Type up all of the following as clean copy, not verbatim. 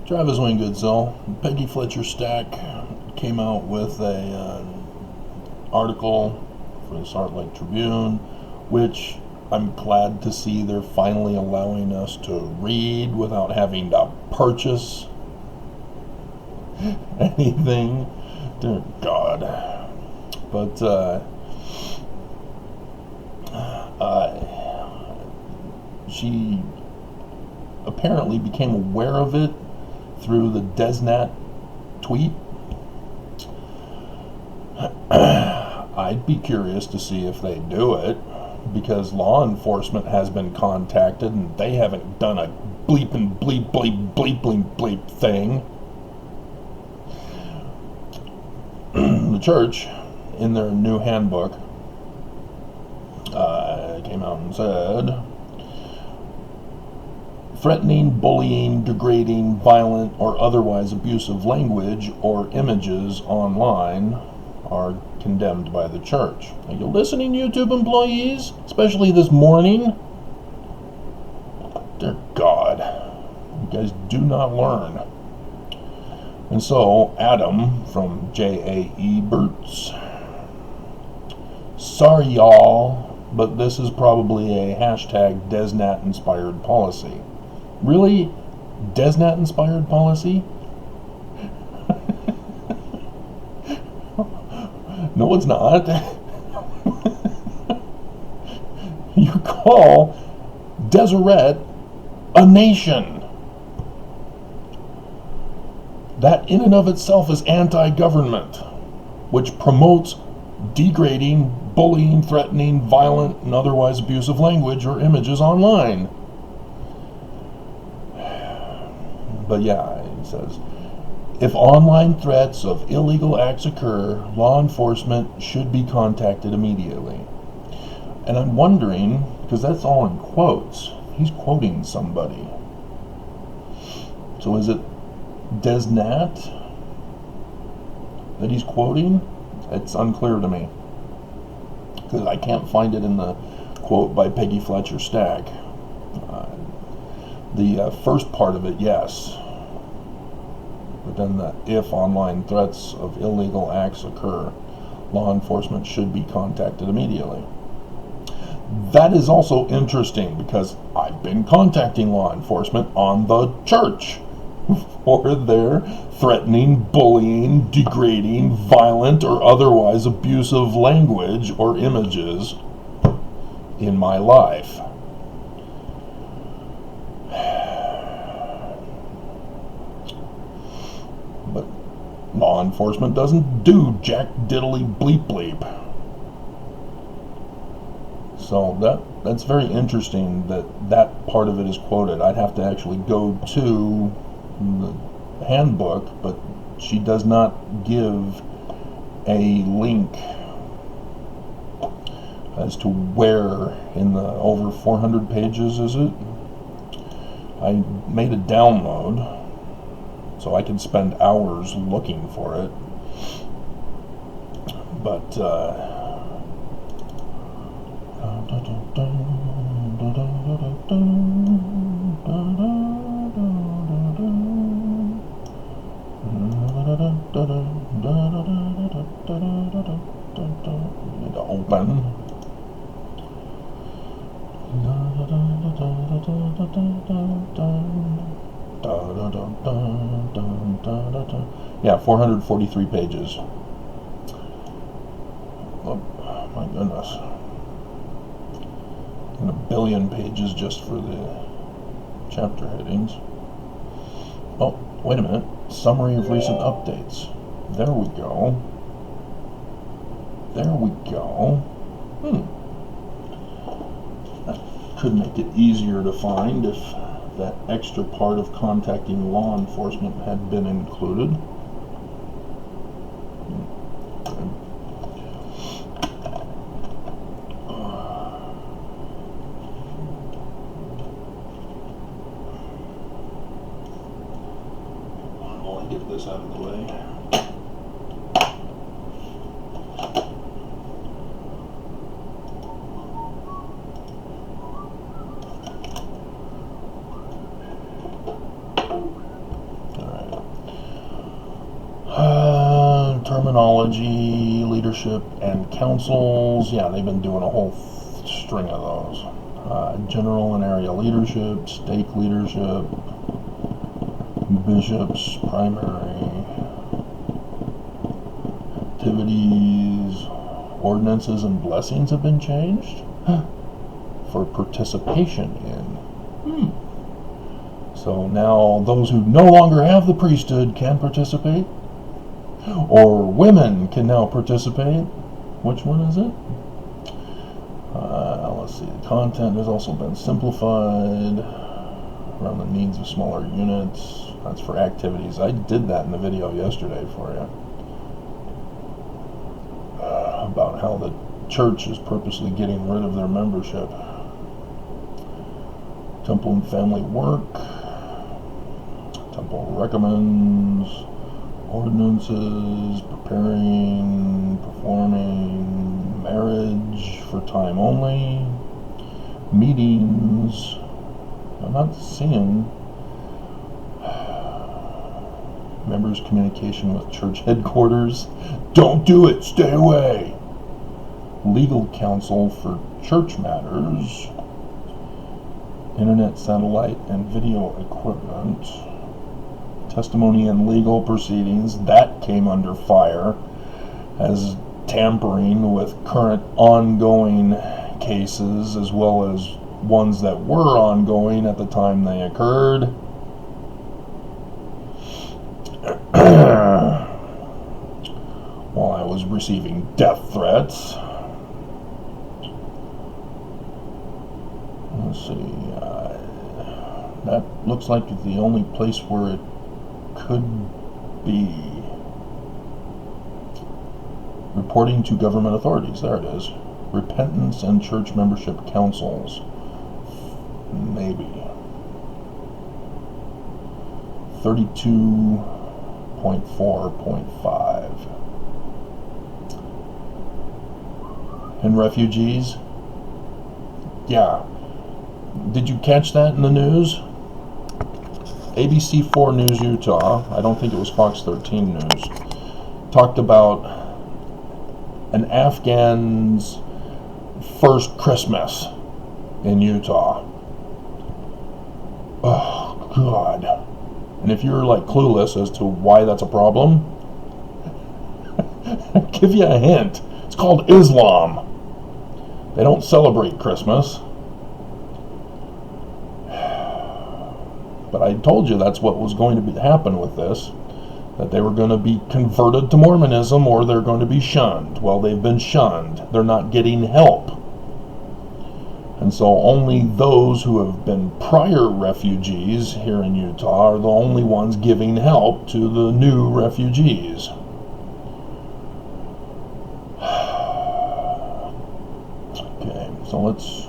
Travis Wayne Goodsell, Peggy Fletcher Stack came out with a article for the Salt Lake Tribune, which I'm glad to see they're finally allowing us to read without having to purchase anything. Dear God. But she apparently became aware of it through the Desnat tweet. I'd be curious to see if they do it, because law enforcement has been contacted and they haven't done a bleeping bleep bleep bleep bleep bleep thing. The church, in their new handbook, came out and said, threatening, bullying, degrading, violent, or otherwise abusive language or images online are condemned by the church. Are you listening, YouTube employees? Especially this morning? Dear God, you guys do not learn. And so, Adam from JAE Berts, sorry y'all, but this is probably a hashtag Desnat inspired policy. Really? Desnat inspired policy? No, it's not. You call Deseret a nation. That in and of itself is anti-government, which promotes degrading, bullying, threatening, violent, and otherwise abusive language or images online. But yeah, it says, if online threats of illegal acts occur, law enforcement should be contacted immediately. And I'm wondering, because that's all in quotes, he's quoting somebody. So is it Desnat that he's quoting? It's unclear to me, because I can't find it in the quote by Peggy Fletcher Stack. The first part of it, yes. But then the if online threats of illegal acts occur, law enforcement should be contacted immediately. That is also interesting, because I've been contacting law enforcement on the church for their threatening, bullying, degrading, violent, or otherwise abusive language or images in my life. But law enforcement doesn't do jack diddly bleep bleep. So that's very interesting that part of it is quoted. I'd have to actually go to the handbook, but she does not give a link as to where in the over 400 pages is it. I made a download so I could spend hours looking for it, but need to open. Yeah, 443 pages. Oh, my goodness. And 1 billion pages just for the chapter headings. Oh, wait a minute. Summary of recent updates. There we go. There we go. That could make it easier to find if that extra part of contacting law enforcement had been included. While I get this out of the way. terminology, leadership and councils. Yeah, they've been doing a whole string of those. General and area leadership, stake leadership, bishops, primary activities, ordinances and blessings have been changed for participation in. So now those who no longer have the priesthood can participate, or women can now participate. Which one is it? Let's see. The content has also been simplified around the needs of smaller units. That's for activities. I did that in the video yesterday for you about how the church is purposely getting rid of their membership. Temple and family work. Temple recommends ordinances, preparing, performing, marriage for time only, meetings. I'm not seeing members' communication with church headquarters. Don't do it, stay away. Legal counsel for church matters, internet, satellite, and video equipment, testimony and legal proceedings. That came under fire as tampering with current ongoing cases, as well as ones that were ongoing at the time they occurred. While I was receiving death threats. Let's see. That looks like the only place where it could be. Reporting to government authorities. There it is. Repentance and church membership councils. Maybe. 32.4.5. And refugees. Yeah. Did you catch that in the news? ABC4 News Utah, I don't think it was Fox 13 News, talked about an Afghan's first Christmas in Utah. Oh, God. And if you're like clueless as to why that's a problem, I'll give you a hint. It's called Islam. They don't celebrate Christmas. But I told you that's what was going to happen with this, that they were going to be converted to Mormonism or they're going to be shunned. Well, they've been shunned. They're not getting help. And so only those who have been prior refugees here in Utah are the only ones giving help to the new refugees. Okay, so let's...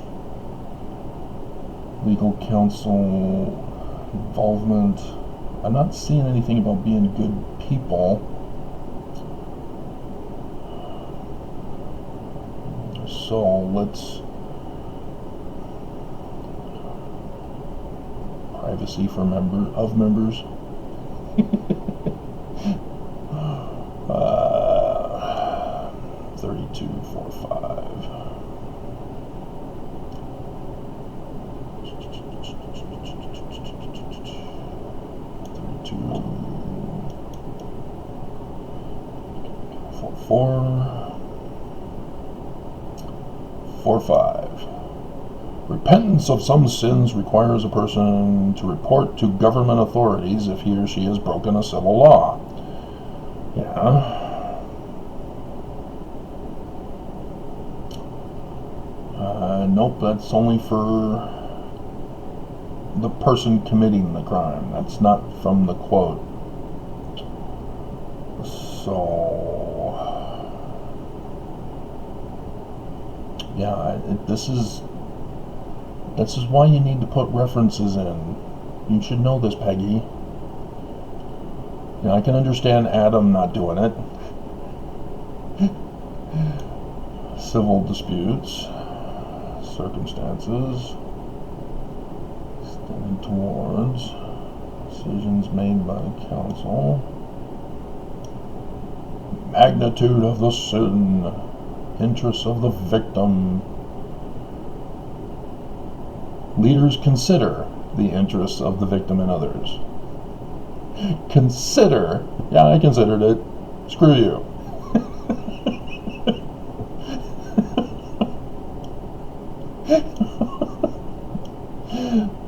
Legal counsel... involvement. I'm not seeing anything about being good people. So let's privacy for members. 32.4.5. Four, 5. Repentance of some sins requires a person to report to government authorities if he or she has broken a civil law. Yeah. Nope, that's only for the person committing the crime. That's not from the quote. So, yeah, this is why you need to put references in. You should know this, Peggy. I can understand Adam not doing it. Civil disputes, circumstances, extended towards, decisions made by council. magnitude of the sin, interests of the victim. Leaders consider the interests of the victim and others. Consider? Yeah, I considered it. Screw you.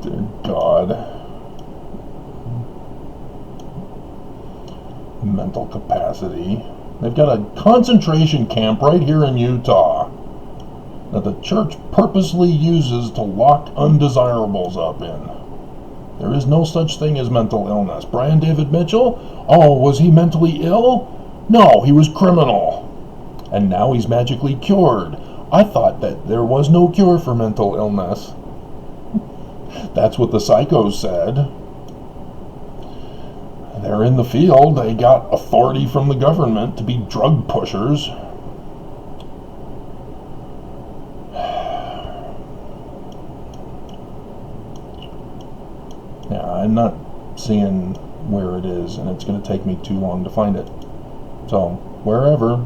Dear God. Mental capacity. They've got a concentration camp right here in Utah that the church purposely uses to lock undesirables up in. There is no such thing as mental illness. Brian David Mitchell? Oh, was he mentally ill? No, he was criminal. And now he's magically cured. I thought that there was no cure for mental illness. That's what the psychos said. They're in the field. They got authority from the government to be drug pushers. Yeah, I'm not seeing where it is, and it's going to take me too long to find it. So, wherever,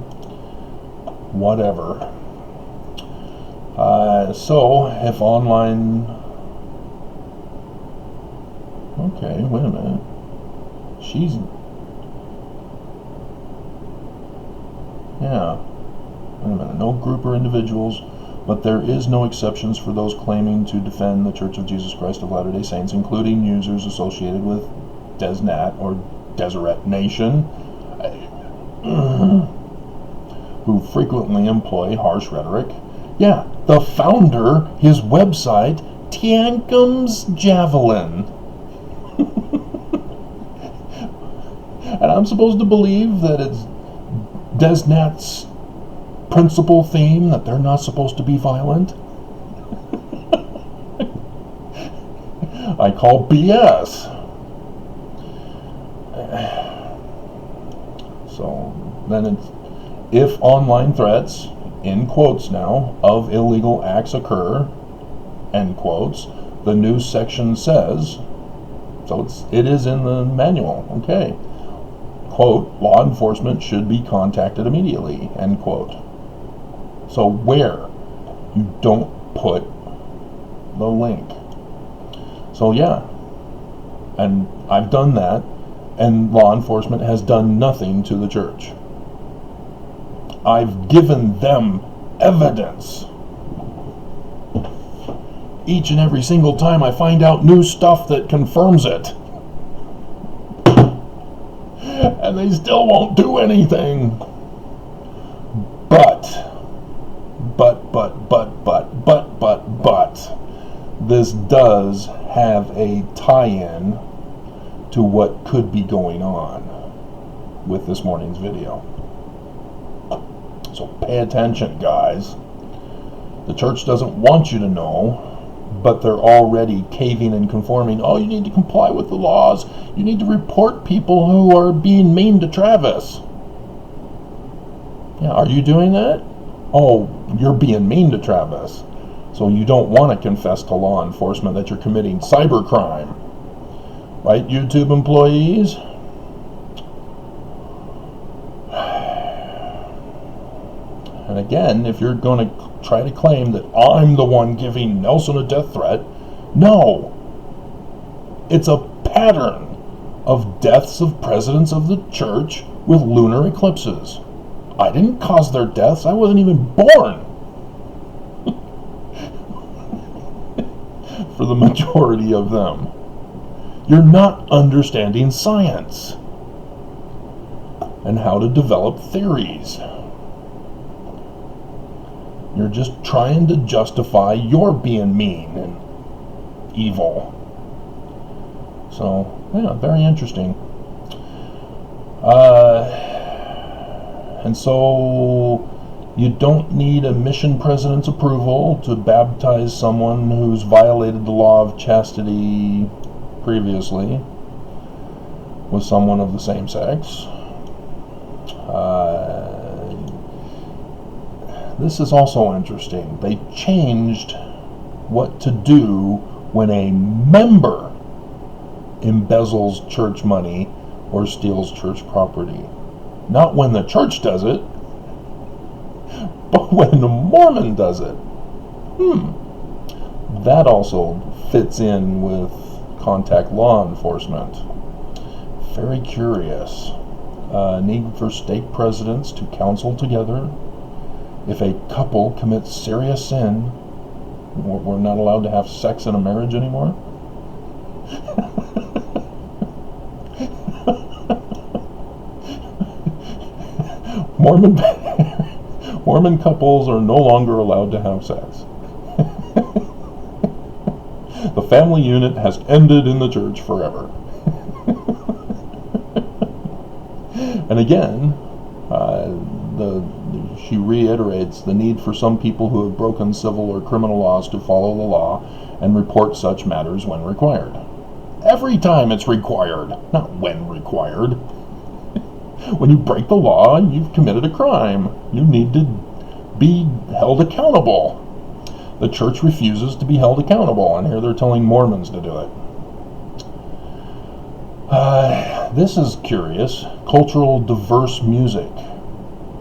whatever. So, if online... Okay, wait a minute. She's... Yeah. Wait a minute. No group or individuals, but there is no exceptions for those claiming to defend the Church of Jesus Christ of Latter-day Saints, including users associated with Desnat or Deseret Nation, who frequently employ harsh rhetoric. Yeah, the founder, his website, Tiankum's Javelin. And I'm supposed to believe that it's Desnat's principal theme, that they're not supposed to be violent? I call BS. So then it's, if online threats, in quotes now, of illegal acts occur, end quotes, the new section says, so it is in the manual, okay, quote, law enforcement should be contacted immediately, end quote. So where? You don't put the link. So yeah, and I've done that, and law enforcement has done nothing to the church. I've given them evidence. Each and every single time I find out new stuff that confirms it. And they still won't do anything. But, this does have a tie-in to what could be going on with this morning's video. So pay attention, guys. The church doesn't want you to know, but they're already caving and conforming. Oh, you need to comply with the laws. You need to report people who are being mean to Travis. Yeah, are you doing that? Oh, you're being mean to Travis. So you don't want to confess to law enforcement that you're committing cybercrime. Right, YouTube employees? And again, if you're going to try to claim that I'm the one giving Nelson a death threat, no. It's a pattern of deaths of presidents of the church with lunar eclipses. I didn't cause their deaths. I wasn't even born. For the majority of them. You're not understanding science and how to develop theories. You're just trying to justify your being mean and evil. So, yeah, very interesting. And so you don't need a mission president's approval to baptize someone who's violated the law of chastity previously with someone of the same sex. This is also interesting. They changed what to do when a member embezzles church money or steals church property. Not when the church does it, but when the Mormon does it. That also fits in with contact law enforcement. Very curious. Need for stake presidents to counsel together. If a couple commits serious sin, we're not allowed to have sex in a marriage anymore? Mormon couples are no longer allowed to have sex. The family unit has ended in the church forever. And again, she reiterates the need for some people who have broken civil or criminal laws to follow the law and report such matters when required. Every time it's required, not when required. When you break the law, you've committed a crime. You need to be held accountable. The church refuses to be held accountable, and here they're telling Mormons to do it. This is curious. Cultural diverse music.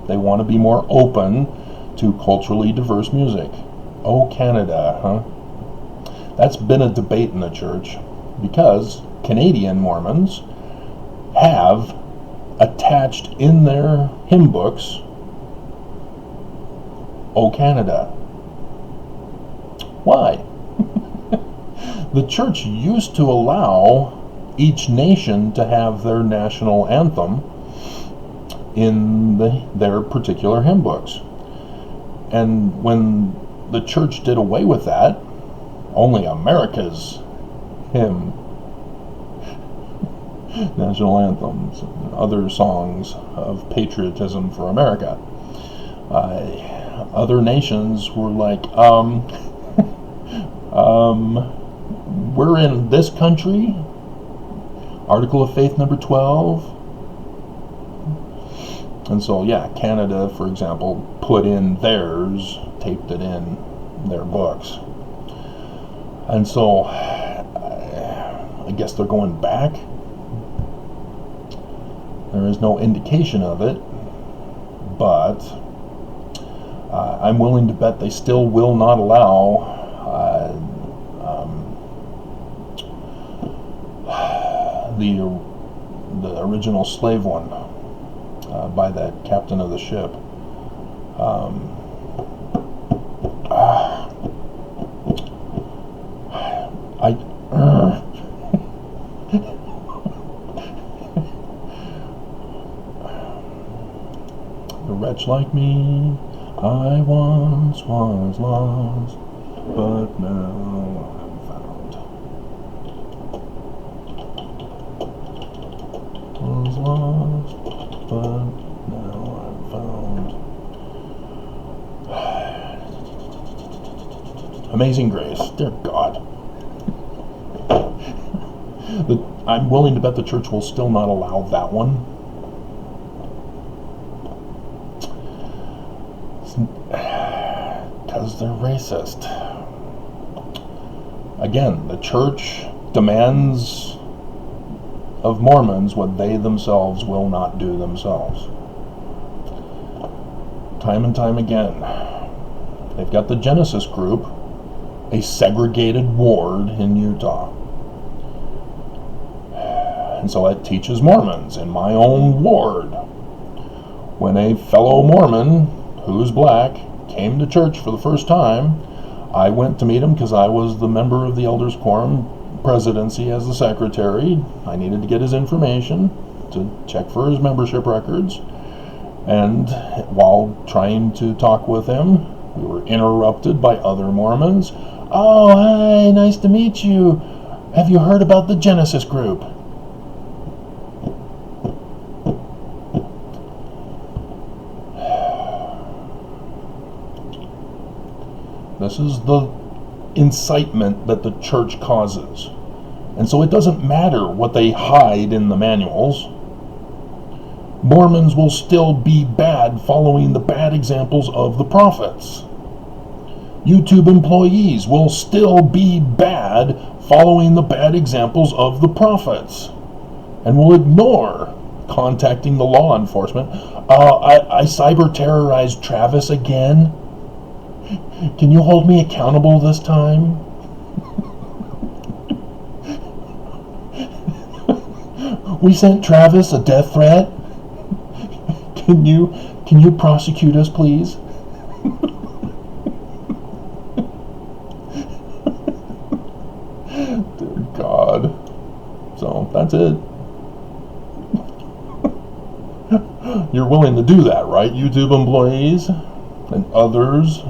They want to be more open to culturally diverse music. Oh, Canada, huh? That's been a debate in the church because Canadian Mormons have attached in their hymn books, Oh, Canada. Why? The church used to allow each nation to have their national anthem in their particular hymn books. And when the church did away with that, only America's hymn, national anthems, and other songs of patriotism for America. Other nations were like, we're in this country, Article of Faith number 12. And so, yeah, Canada, for example, put in theirs, taped it in their books. And so, I guess they're going back. There is no indication of it, but I'm willing to bet they still will not allow the original slave one by that captain of the ship. A wretch like me, I once was lost, but now I'm found. Was lost, but now I'm found. Amazing Grace, dear God. I'm willing to bet the church will still not allow that one. Because they're racist. Again, the church demands of Mormons what they themselves will not do themselves. Time and time again. They've got the Genesis group, a segregated ward in Utah. And so it teaches Mormons in my own ward. When a fellow Mormon who's black came to church for the first time, I went to meet him because I was the member of the Elders Quorum presidency as the secretary. I needed to get his information to check for his membership records. And while trying to talk with him, we were interrupted by other Mormons. Oh, hi, nice to meet you. Have you heard about the Genesis group? This is the incitement that the church causes. And so it doesn't matter what they hide in the manuals. Mormons will still be bad following the bad examples of the prophets. YouTube employees will still be bad following the bad examples of the prophets, and will ignore contacting the law enforcement. I cyber terrorized Travis again. Can you hold me accountable this time? We sent Travis a death threat. Can you prosecute us, please? Dear God. So that's it. You're willing to do that, right, YouTube employees and others